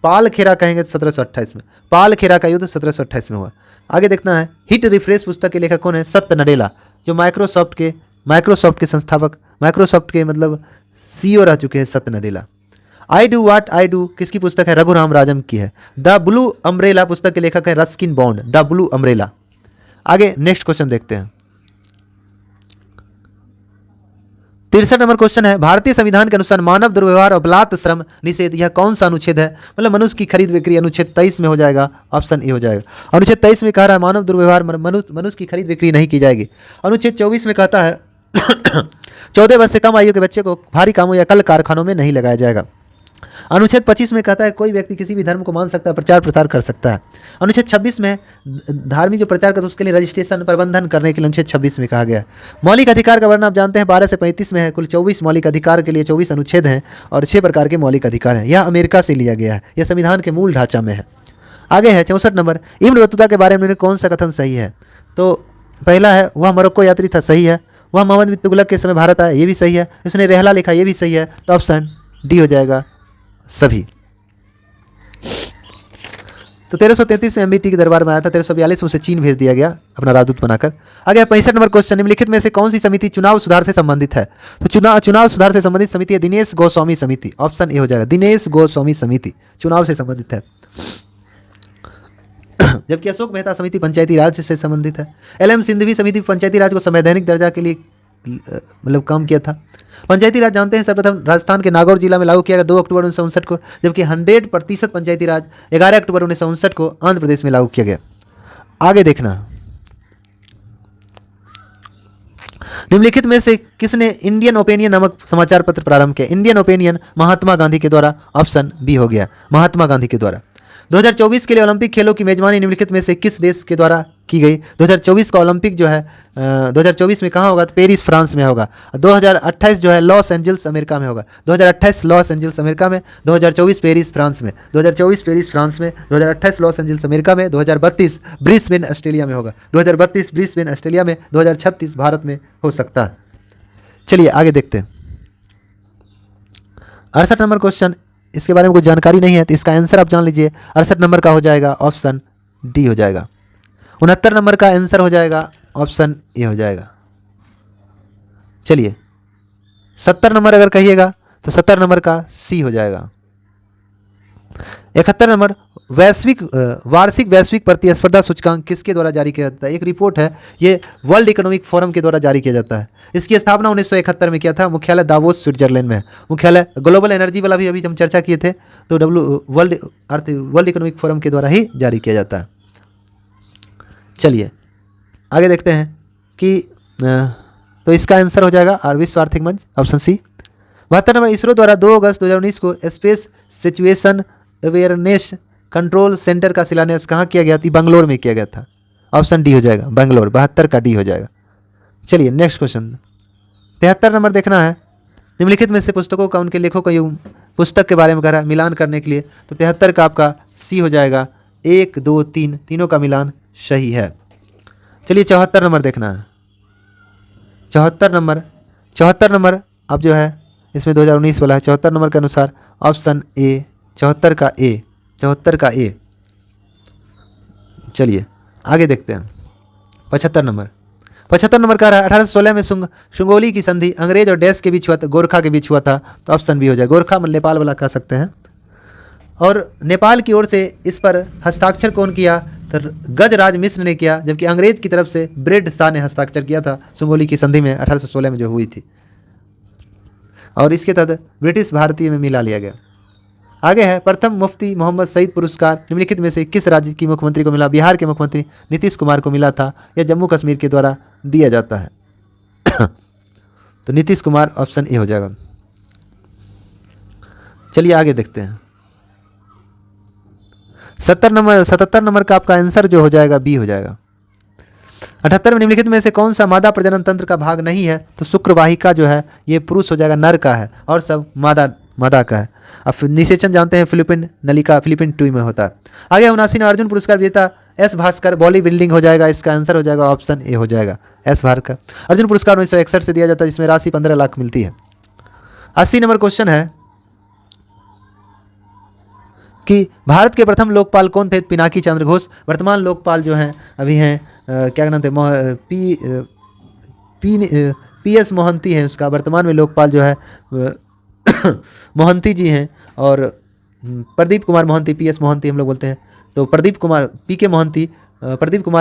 पाल खेरा कहेंगे 1728 में। पाल खेरा का युद्ध 1728 में हुआ। आगे देखना है हिट रिफ्रेश पुस्तक के लेखक कौन है? सत्य नडेला, जो माइक्रोसॉफ्ट के संस्थापक, माइक्रोसॉफ्ट के मतलब सीईओ रह चुके हैं सत्य Nadella. I do watt I do किसकी पुस्तक है? रघुराम राजम की है। द ब्लू अम्ब्रेला पुस्तक के लेखक है Ruskin bond, the blue umbrella. आगे नेक्स्ट क्वेश्चन देखते हैं। 63 नंबर क्वेश्चन है भारतीय संविधान के अनुसार मानव दुर्व्यवहार और बलात् श्रम निषेध यह कौन सा अनुच्छेद है? मतलब मनुष्य की खरीद बिक्री अनुच्छेद 23 में हो जाएगा, ऑप्शन ए हो जाएगा। अनुच्छेद 23 में कह रहा है मानव दुर्व्यवहार मनुष्य की खरीद बिक्री नहीं की जाएगी। अनुच्छेद 24 में कहता है 14 वर्ष से कम आयु के बच्चे को भारी कामों या कल कारखानों में नहीं लगाया जाएगा। अनुच्छेद 25 में कहता है कोई व्यक्ति किसी भी धर्म को मान सकता है, प्रचार प्रसार कर सकता है। अनुच्छेद 26 में धार्मिक जो प्रचार करता है उसके लिए रजिस्ट्रेशन प्रबंधन करने के लिए अनुच्छेद 26 में कहा गया है। मौलिक अधिकार का वर्णन आप जानते हैं 12 से 35 में है। कुल 24 मौलिक अधिकार के लिए 24 अनुच्छेद हैं और 6 प्रकार के मौलिक अधिकार हैं। यह अमेरिका से लिया गया है, यह संविधान के मूल ढांचा में है। आगे है 64 नंबर, इब्न बतूता के बारे में कौन सा कथन सही है? तो पहला है वह मोरक्को यात्री था, सही है। वह मोहम्मद बिन तुगलक के समय भारत आया, ये भी सही है। उसने रहला लिखा, ये भी सही है। तो ऑप्शन डी हो जाएगा सभी। तो 1333 में एमबीटी के दरबार में आया था। 1342 में उसे चीन भेज दिया गया अपना राजदूत बनाकर। आगे 65 नंबर क्वेश्चन, निम्नलिखित में से कौन सी समिति चुनाव सुधार से संबंधित है? तो चुनाव सुधार से संबंधित समिति है दिनेश गोस्वामी समिति, ऑप्शन ए हो जाएगा। दिनेश गोस्वामी समिति चुनाव से संबंधित है। जबकि अशोक मेहता समिति पंचायती राज से संबंधित है। एलएम सिंधवी समिति पंचायती राज को संवैधानिक दर्जा के लिए मतलब काम किया था। पंचायती राज जानते हैं सर्वप्रथम राजस्थान के नागौर जिला में लागू किया गया 2 अक्टूबर 1959 को, जबकि 100% पंचायती राज 11 अक्टूबर 1959 को आंध्र प्रदेश में लागू किया गया। आगे देखना, निम्नलिखित में से किसने इंडियन ओपिनियन नामक समाचार पत्र प्रारंभ किया? इंडियन ओपिनियन महात्मा गांधी के द्वारा, ऑप्शन बी हो गया, महात्मा गांधी के द्वारा। 2024 के लिए ओलंपिक खेलों की मेजबानी निम्नलिखित में से किस देश के द्वारा की गई। 2024 का ओलंपिक जो है 2024 में कहाँ होगा? तो पेरिस फ्रांस में होगा। 2028 जो है लॉस एंजल्स अमेरिका में होगा। 2028 लॉस एंजल्स अमेरिका में, 2024 पेरिस फ्रांस में, 2024 पेरिस फ्रांस में, 2028 लॉस एंजल्स अमेरिका में, 2032 ब्रिस्बेन ऑस्ट्रेलिया में होगा। 2032 ब्रिस्बेन ऑस्ट्रेलिया में, 2036 भारत में हो सकता है। चलिए आगे देखते हैं। 68 नंबर क्वेश्चन, इसके बारे में कुछ जानकारी नहीं है तो इसका आंसर आप जान लीजिए। 68 नंबर का हो जाएगा ऑप्शन डी हो जाएगा। 69 नंबर का आंसर हो जाएगा ऑप्शन ए हो जाएगा। चलिए 70 नंबर अगर कहिएगा तो 70 नंबर का सी हो जाएगा। 71 नंबर, वार्षिक वैश्विक प्रतिस्पर्धा सूचकांक किसके द्वारा जारी किया जाता है? एक रिपोर्ट है, ये वर्ल्ड इकोनॉमिक फोरम के द्वारा जारी किया जाता है। इसकी स्थापना 1971 में किया था। मुख्यालय दावोस स्विट्जरलैंड में है। मुख्यालय ग्लोबल एनर्जी वाला भी अभी हम चर्चा किए थे, तो वर्ल्ड इकोनॉमिक फोरम के द्वारा ही जारी किया जाता है। चलिए आगे देखते हैं कि तो इसका आंसर हो जाएगा और विश्व आर्थिक मंच ऑप्शन सी। 72 नंबर, इसरो द्वारा 2 अगस्त 2019 को space situation awareness control centre का शिलान्यास कहाँ किया गया था? बंगलोर में किया गया था। ऑप्शन डी हो जाएगा, बंगलोर। 72 का डी हो जाएगा। चलिए नेक्स्ट क्वेश्चन 73 नंबर देखना है। निम्नलिखित में से पुस्तकों का उनके लेखों का युग पुस्तक के बारे में कह रहा है मिलान करने के लिए, तो 73 का आपका सी हो जाएगा। 1 2 3 तीनों का मिलान सही है। चलिए 74 नंबर देखना है। 74 नंबर अब जो है इसमें 2019 वाला है। 74 नंबर के अनुसार ऑप्शन ए, 74 का ए। चलिए आगे देखते हैं। 75 नंबर कह रहा है 1816 में सुंगोली की संधि अंग्रेज और डैश के बीच हुआ था, गोरखा के बीच हुआ था, तो ऑप्शन बी हो जाए। गोरखा नेपाल वाला कह सकते हैं। और नेपाल की ओर से इस पर हस्ताक्षर कौन किया? तो गजराज मिश्र ने किया, जबकि अंग्रेज की तरफ से ब्रेड शाह ने हस्ताक्षर किया था सुंगोली की संधि में 1816 में जो हुई थी, और इसके तहत ब्रिटिश भारतीय में मिला लिया गया। आगे है प्रथम मुफ्ती मोहम्मद सईद पुरस्कार निम्नलिखित में से किस राज्य की मुख्यमंत्री को मिला? बिहार के मुख्यमंत्री नीतीश कुमार को मिला था, या जम्मू कश्मीर के द्वारा दिया जाता है? तो नीतीश कुमार, ऑप्शन ए हो जाएगा। चलिए आगे देखते हैं। 77 नंबर का आपका आंसर जो हो जाएगा बी हो जाएगा। 78 में निम्नलिखित में से कौन सा मादा प्रजनन तंत्र का भाग नहीं है? तो शुक्रवाहिका जो है ये पुरुष हो जाएगा, नर का है, और सब मादा का है। अब निषेचन जानते हैं फिलिपिन नलिका फिलिपिन 2 में होता है। आगे 79 अर्जुन पुरस्कार विजेता एस भास्कर बॉडी बिल्डिंग हो जाएगा। इसका आंसर हो जाएगा ऑप्शन ए हो जाएगा, एस भास्कर। अर्जुन पुरस्कार 1961 से दिया जाता है, जिसमें राशि 15 लाख मिलती है। 80 नंबर क्वेश्चन है कि भारत के प्रथम लोकपाल कौन थे? पिनाकी चंद्र घोष। वर्तमान लोकपाल जो हैं अभी हैं क्या नाम थे? पी एस मोहंती हैं उसका। वर्तमान में लोकपाल जो है मोहंती जी हैं, और प्रदीप कुमार मोहंती, पी एस मोहंती हम लोग बोलते हैं, तो प्रदीप कुमार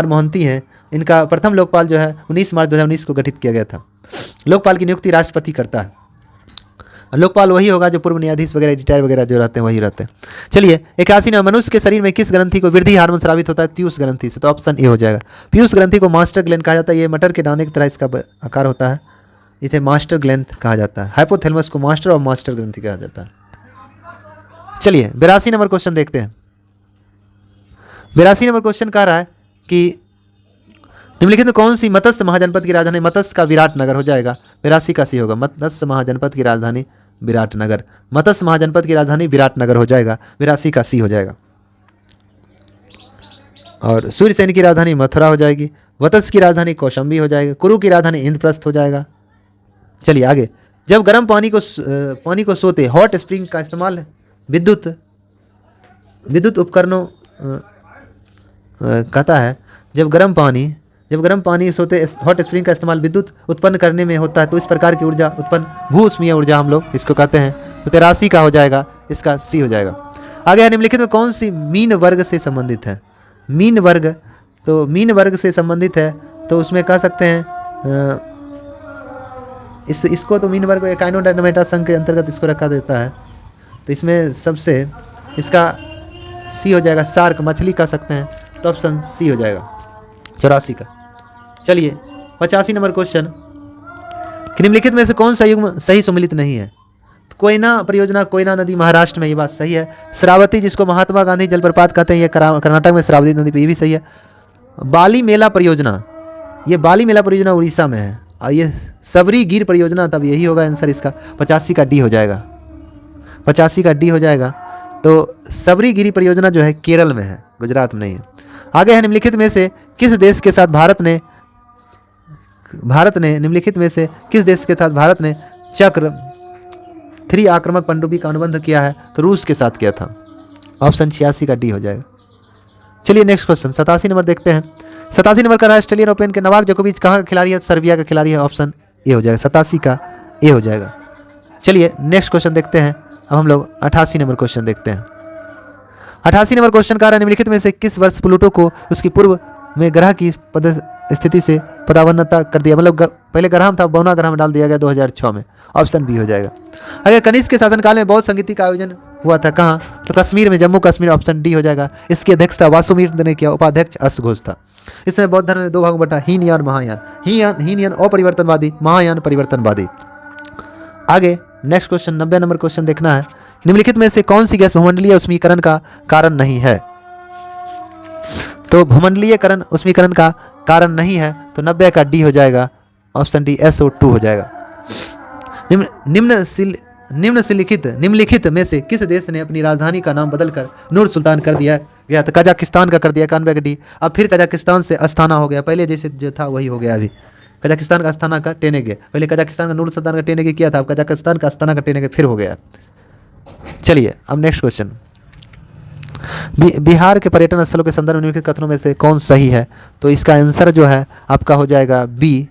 मोहंती हैं। इनका प्रथम लोकपाल जो है 19 मार्च 2019 को गठित किया गया था। लोकपाल की नियुक्ति राष्ट्रपति करता है। लोकपाल वही होगा जो पूर्व न्यायाधीश वगैरह रिटायर वगैरह जो रहते हैं वही रहते हैं। चलिए 81 में मनुष्य के शरीर में किस ग्रंथि को वृद्धि हार्मोन स्रावित होता है? पीयूष ग्रंथि से, तो ऑप्शन ए हो जाएगा। पीयूष ग्रंथि को मास्टर ग्लैंड कहा जाता है। ये मटर के दाने की तरह इसका आकार होता है, इसे मास्टर ग्लैंड कहा जाता है। हाइपोथैलेमस को मास्टर और मास्टर ग्रंथि कहा जाता है। चलिए 82 नंबर क्वेश्चन देखते हैं। 82 नंबर क्वेश्चन कह रहा है कि निम्नलिखित में कौन सी मत्स्य महाजनपद की राजधानी? मत्स्य का विराटनगर हो जाएगा। 82 का सी होगा, मत्स्य महाजनपद की राजधानी विराटनगर। मत्स्य महाजनपद की राजधानी विराटनगर हो जाएगा। 82 का सी हो जाएगा। और सूर्यसेन की राजधानी मथुरा हो जाएगी। वत्स की राजधानी कौशाम्बी हो जाएगी। कुरु की राजधानी इंद्रप्रस्थ हो जाएगा। चलिए आगे। जब गर्म पानी को सोते हॉट स्प्रिंग का इस्तेमाल विद्युत उपकरणों कहता है। जब गर्म पानी सोते हॉट स्प्रिंग का इस्तेमाल विद्युत उत्पन्न करने में होता है, तो इस प्रकार की ऊर्जा उत्पन्न भूउष्मीय ऊर्जा हम लोग इसको कहते हैं। तो 83 का हो जाएगा, इसका सी हो जाएगा। आगे है निम्नलिखित में कौन सी मीन वर्ग से संबंधित है? मीन वर्ग, तो मीन वर्ग से संबंधित है तो उसमें कह सकते हैं इसको तो मीन वर्ग एकाइनोडायनामाइटा संघ के अंतर्गत इसको रखा देता है। तो इसमें सबसे इसका सी हो जाएगा, शार्क मछली कह सकते हैं, तो ऑप्शन सी हो जाएगा 84 का। चलिए 85 नंबर क्वेश्चन, निम्नलिखित में से कौन सा युग्म सही सम्मिलित नहीं है? तो कोयना परियोजना, कोयना नदी महाराष्ट्र में, ये बात सही है। श्रावती जिसको महात्मा गांधी जलप्रपात कहते हैं, ये कर्नाटक में श्रावती नदी पर, ये भी सही है। बाली मेला परियोजना, ये बाली मेला परियोजना उड़ीसा में है। और ये सबरी गिर परियोजना, तब यही होगा आंसर इसका। 85 का डी हो जाएगा, 85 का डी हो जाएगा। तो सबरी गिरी परियोजना जो है केरल में है, गुजरात में नहीं है। आगे है निम्नलिखित में से किस देश के साथ भारत ने निम्नलिखित में से किस देश के साथ भारत ने चक्र 3 आक्रामक पनडुब्बी का अनुबंध किया है? तो रूस के साथ किया था। ऑप्शन 86 का डी हो जाएगा। चलिए नेक्स्ट क्वेश्चन 87 नंबर देखते हैं। 87 नंबर का ऑस्ट्रेलियन ओपन के नोवाक जोकोविच कहाँ का खिलाड़ी है? सर्बिया का खिलाड़ी है। ऑप्शन ए हो जाएगा, 87 का ए हो जाएगा। चलिए नेक्स्ट क्वेश्चन देखते हैं। अब हम लोग 88 नंबर क्वेश्चन देखते हैं। 88 नंबर क्वेश्चन का निम्नलिखित में से किस वर्ष प्लूटो को उसकी पूर्व में ग्रह की स्थिति से पदावन्नता कर दिया? मतलब पहले ग्रह था, बौना ग्रह में डाल दिया गया 2006 में। ऑप्शन बी हो जाएगा। अगर कनिष्क के शासनकाल में बौद्ध संगीति का आयोजन हुआ था कहाँ? तो कश्मीर में, जम्मू कश्मीर। ऑप्शन डी हो जाएगा। इसकी अध्यक्षता वासुमिर ने किया, उपाध्यक्ष अश्वघोष था। इसमें बौद्ध धर्म में 2 भागों बटा, हीनयान महायान। हीनयान अपरिवर्तनवादी, महायान परिवर्तनवादी। आगे नेक्स्ट क्वेश्चन 90 नंबर क्वेश्चन देखना है। निम्नलिखित में से कौन सी गैस भूमंडलीय उष्मीकरण का कारण नहीं है? तो भूमंडलीयकरण उष्मीकरण का कारण नहीं है, तो 90 का डी हो जाएगा। ऑप्शन डी SO2 हो जाएगा। निम्नलिखित में से किस देश ने अपनी राजधानी का नाम बदलकर नूर सुल्तान कर दिया गया? तो कजाकिस्तान का कर दिया, 91 का डी। अब फिर कजाकिस्तान से अस्थाना हो गया, पहले जैसे जो था वही हो गया। अभी कजाकिस्तान का अस्थाना का टेनेगे, पहले कजाकिस्तान का नूर सुल्तान का टेनेगे किया था, अब कजाकिस्तान का अस्थाना का टेनेगे फिर हो गया। चलिए अब नेक्स्ट क्वेश्चन। बिहार के पर्यटन स्थलों के संदर्भ में निम्नलिखित कथनों में से कौन सही है? तो इसका आंसर जो है आपका हो जाएगा बी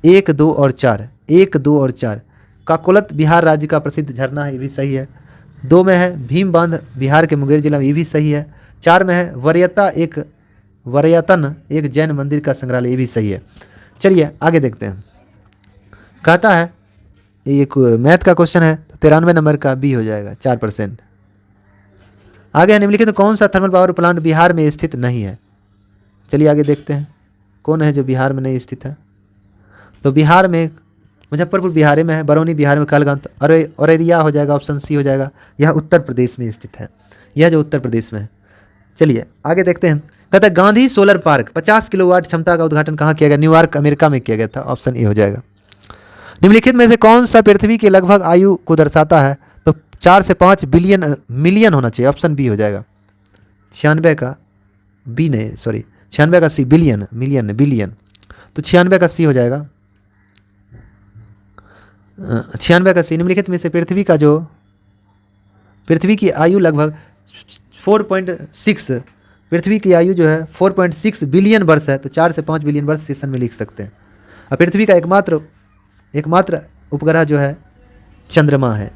1, 2 और 4। 1, 2 और 4 काकोलत बिहार राज्य का प्रसिद्ध झरना है, ये भी सही है। 2 में है भीम बांध बिहार के मुंगेर जिला में, ये भी सही है। 4 में है वरयतन एक जैन मंदिर का संग्रहालय, ये भी सही है। चलिए आगे देखते हैं। कहता है ये मैथ का क्वेश्चन है, 93 नंबर का बी हो जाएगा, 4%। आगे है निम्नलिखित कौन सा थर्मल पावर प्लांट बिहार में स्थित नहीं है? चलिए आगे देखते हैं कौन है जो बिहार में नहीं स्थित है। तो बिहार में मुजफ्फरपुर बिहार में है, बरौनी बिहार में, कालगंज औरैया हो जाएगा। ऑप्शन सी हो जाएगा। यह उत्तर प्रदेश में स्थित है, यह जो उत्तर प्रदेश में है। चलिए आगे देखते हैं। कहता है गांधी सोलर पार्क 50 किलोवाट क्षमता का उद्घाटन कहाँ किया गया? न्यूयॉर्क अमेरिका में किया गया था। ऑप्शन ए हो जाएगा। निम्नलिखित में से कौन सा पृथ्वी की लगभग आयु को दर्शाता है? तो 4 से 5 मिलियन होना चाहिए। ऑप्शन बी हो जाएगा। 96 का बी नहीं, सॉरी 96 का सी, बिलियन। तो 96 का सी हो जाएगा। 96 का सी। निम्नलिखित में से पृथ्वी की आयु लगभग 4.6, पृथ्वी की आयु जो है 4.6 बिलियन वर्ष है। तो 4 से 5 बिलियन वर्ष सेशन में लिख सकते हैं। और पृथ्वी का एकमात्र उपग्रह जो है चंद्रमा है।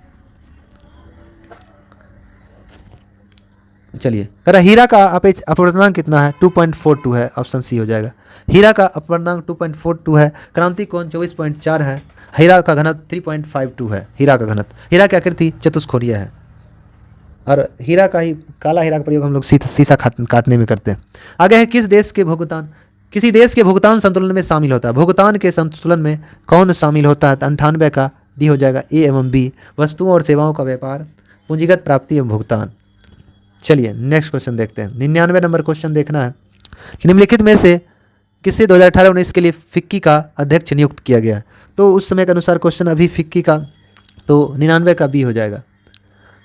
चलिए कह हीरा का अपवर्तनांक कितना है? 2.42 है। ऑप्शन सी हो जाएगा। हीरा का अपवर्तनांक 2.42 है। क्रांति कोण 24.4 है। हीरा का घनत्व 3.52 है। हीरा का घनत्व, हीरा की आकृति चतुष्कोणीय है। और हीरा का ही, काला हीरा का प्रयोग हम लोग शीशा काटने में करते हैं। आगे है किसी देश के भुगतान संतुलन में शामिल होता है? भुगतान के संतुलन में कौन शामिल होता है? 98 का डी हो जाएगा। ए एवं बी वस्तुओं और सेवाओं का व्यापार, पूंजीगत प्राप्ति एवं भुगतान। चलिए नेक्स्ट क्वेश्चन देखते हैं। 99 नंबर क्वेश्चन देखना है। निम्नलिखित में से किसे 2018-19 के लिए फिक्की का अध्यक्ष नियुक्त किया गया? तो उस समय के अनुसार क्वेश्चन अभी फिक्की का, तो 99 का बी हो जाएगा।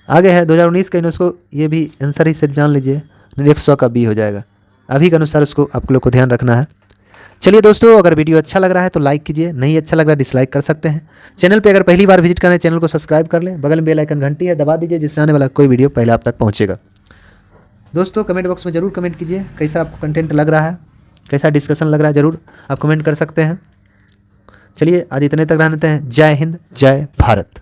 आगे है 2019 का यूनेस्को, ये भी आंसर ही सिर्फ जान लीजिए, 100 का बी हो जाएगा। अभी के अनुसार उसको आप लोग को ध्यान रखना है। चलिए दोस्तों, अगर वीडियो अच्छा लग रहा है तो लाइक कीजिए, नहीं अच्छा लग रहा है डिसलाइक कर सकते हैं। चैनल पे अगर पहली बार विजिट करें चैनल को सब्सक्राइब कर लें, बगल में बेल आइकन घंटी है दबा दीजिए, जिससे आने वाला कोई वीडियो पहले आप तक पहुँचेगा। दोस्तों कमेंट बॉक्स में ज़रूर कमेंट कीजिए कैसा आपको कंटेंट लग रहा है, कैसा डिस्कशन लग रहा है, ज़रूर आप कमेंट कर सकते हैं। चलिए आज इतने तक रहते हैं। जय हिंद, जय भारत।